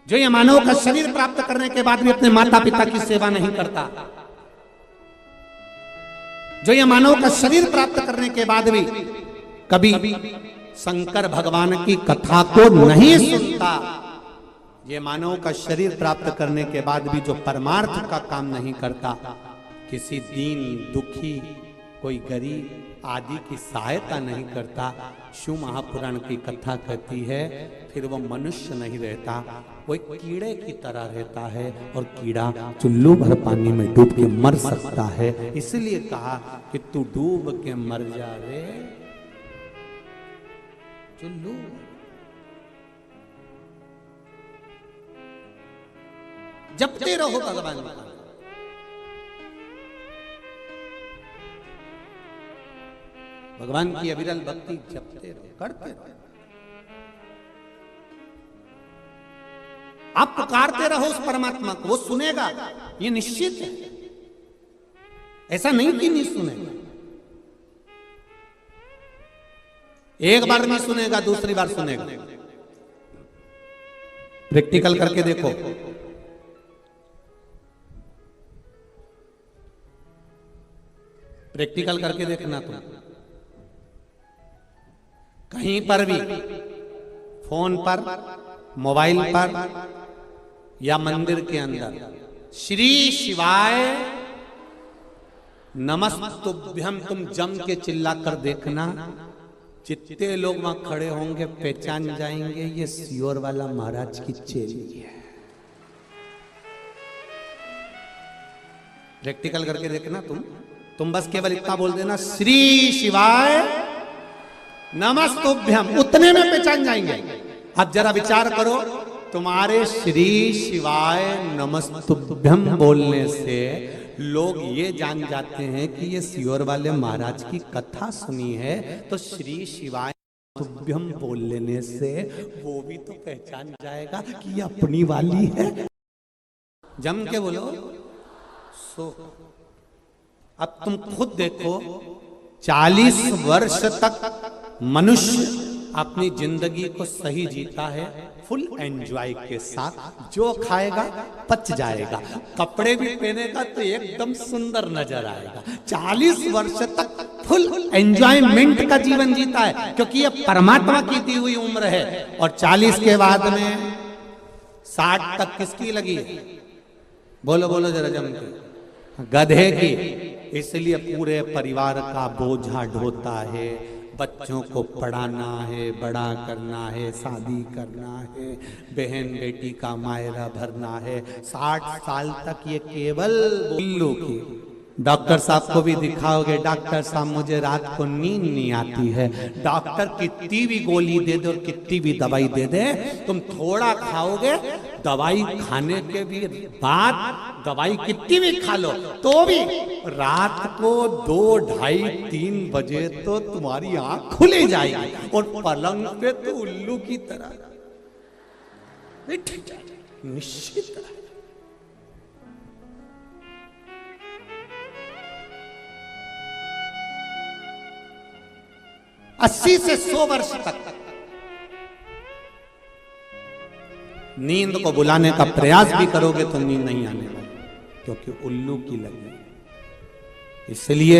जो ये मानव का शरीर प्राप्त करने के बाद भी अपने माता पिता की सेवा नहीं करता, जो ये मानव का शरीर प्राप्त करने के बाद भी कभी शंकर भगवान की कथा को नहीं सुनता, ये मानव का शरीर प्राप्त करने के बाद भी जो परमार्थ का काम नहीं करता, किसी दीन दुखी कोई गरीब आदि की सहायता नहीं करता, शिव महापुराण की कथा कहती है फिर वो मनुष्य नहीं रहता, वो एक कीड़े की तरह रहता है। और कीड़ा चुल्लू भर पानी में डूब के मर सकता है। इसलिए कहा कि तू डूब के मर जा रे चुल्लू। जपते रहो भगवान का, भगवान की अविरल भक्ति जपते रहो, करते रहो। आप पुकारते रहो उस परमात्मा को, वो सुनेगा, ये निश्चित है। ऐसा नहीं कि नहीं सुनेगा, एक बार नहीं सुनेगा, दूसरी बार सुनेगा। प्रैक्टिकल करके देखो, प्रैक्टिकल करके देखना तुम। कहीं पर भी फोन पर, मोबाइल पर या मंदिर के अंदर श्री शिवाय नमस्तुभ्यम तुम जम के चिल्ला कर देखना, जितने लोग वहां खड़े होंगे पहचान जाएंगे ये सियोर वाला महाराज की चेली है। प्रैक्टिकल करके देखना तुम बस केवल इतना बोल देना श्री शिवाय नमस्तुभ्यम, उतने में पहचान जाएंगे। अब जरा विचार करो, तुम्हारे श्री शिवाय नमस्तुभ्यम बोलने से लोग ये जान जाते हैं कि ये सियोर वाले महाराज की कथा सुनी है, तो श्री शिवाय नमस्तुभ्यम बोल लेने से वो भी तो पहचान जाएगा कि ये अपनी वाली है। जम के बोलो सो। अब तुम खुद देखो, 40 वर्ष तक मनुष्य अपनी जिंदगी को सही जीता है, फुल एंजॉय के साथ, जो खाएगा पच जाएगा, कपड़े भी पहनेगा तो एकदम सुंदर नजर आएगा। 40 वर्ष तक फुल एंजॉयमेंट का जीवन जीता है, क्योंकि ये परमात्मा की दी हुई उम्र है। और 40 के बाद में 60 तक किसकी लगी है? बोलो बोलो जरा जम के, गधे की। इसलिए पूरे परिवार का बोझा ढोता है, बच्चों को पढ़ाना है, बड़ा करना है, शादी करना है, बहन बेटी का मायरा भरना है। 60 साल तक ये केवल उल्लू की। डॉक्टर साहब को भी दिखाओगे, डॉक्टर साहब मुझे रात को नींद नहीं आती है। डॉक्टर कितनी भी गोली दे दे और कितनी भी दवाई दे दे, तुम थोड़ा खाओगे, दवाई खाने के भी बाद दवाई कितनी भी खा लो तो भी रात को 2, 2:30, 3 बजे तो तुम्हारी आंख खुले जाएगी और पलंग पे तो उल्लू की तरह निश्चित है। अस्सी से 100 वर्ष तक नींद को बुलाने का प्रयास भी करोगे तो नींद नहीं आने वाली, क्योंकि उल्लू की लगी। इसलिए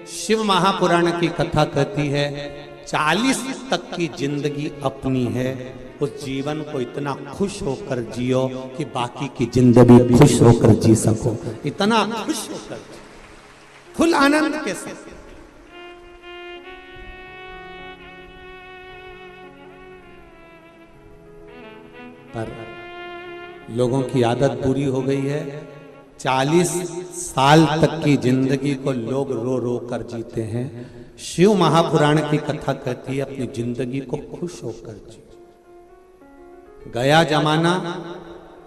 शिव महापुराण की कथा कहती है 40 तक की जिंदगी अपनी है, उस जीवन को इतना खुश होकर जियो कि बाकी की जिंदगी खुश होकर जी सको। इतना खुश होकर, फुल आनंद के साथ। पर लोगों की आदत बुरी हो गई है, 40 साल तक की जिंदगी को लोग रो रो कर जीते हैं। शिव महापुराण की कथा कहती है अपनी जिंदगी को खुश होकर जी। गया जमाना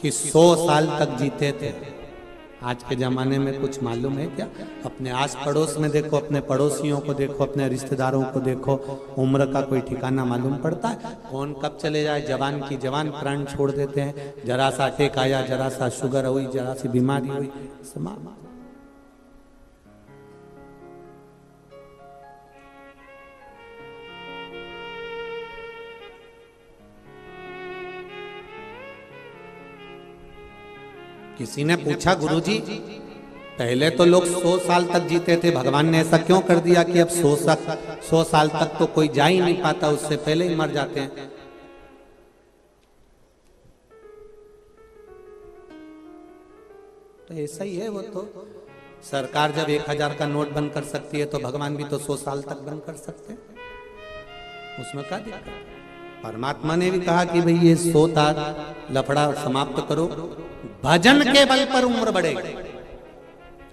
कि 100 साल तक जीते थे, आज के जमाने में कुछ मालूम है क्या? अपने आस पड़ोस में देखो, अपने पड़ोसियों को देखो, अपने रिश्तेदारों को देखो, उम्र का कोई ठिकाना मालूम पड़ता है? कौन कब चले जाए, जवान की जवान प्राण छोड़ देते हैं। जरा सा अटैक आया, जरा सा शुगर हुई, जरा सी बीमारी हुई, समाप्त। किसी ने पूछा गुरुजी, पहले तो लोग 100 साल तक जीते थे, भगवान ने ऐसा क्यों कर दिया कि अब 100 साल तक तो कोई जा ही नहीं पाता, उससे पहले ही मर जाते हैं। तो ऐसा ही है, वो तो सरकार जब 1000 का नोट बंद कर सकती है तो भगवान भी तो 100 साल तक बंद कर सकते हैं, उसमें क्या दिक्कत। परमात्मा ने भी कहा कि भाई ये 100 लफड़ा समाप्त करो, भजन के बल पर उम्र बढ़ेगी।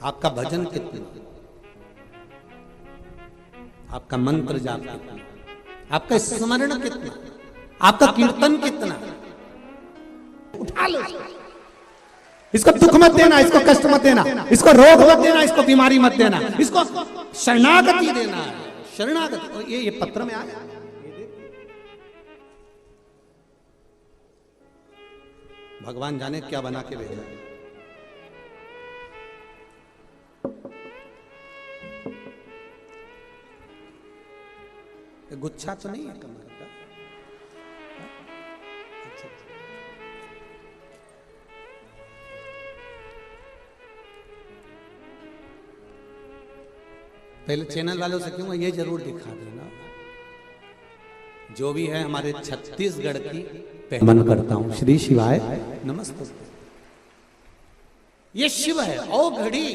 आपका भजन कितना, आपका मंत्र जाप कितना, आपका स्मरण कितना, आपका कीर्तन कितना, उठा लो इसको। दुख मत देना, इसको कष्ट मत देना, इसको रोग मत देना, इसको बीमारी मत देना, इसको शरणागति देना है, शरणागति। ये पत्र में आया, भगवान जाने क्या बना के भेजा। गुच्छा तो नहीं है कमल का। अच्छा, पहले चैनल वालों से क्यों ये जरूर दिखा देना, जो भी है हमारे छत्तीसगढ़ की मन करता हूं। श्री शिवाय नमस्ते। ये शिव है। ओ घड़ी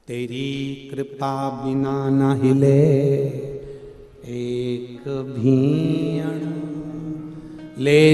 तेरी कृपा बिना न हिले एक भी अणु ले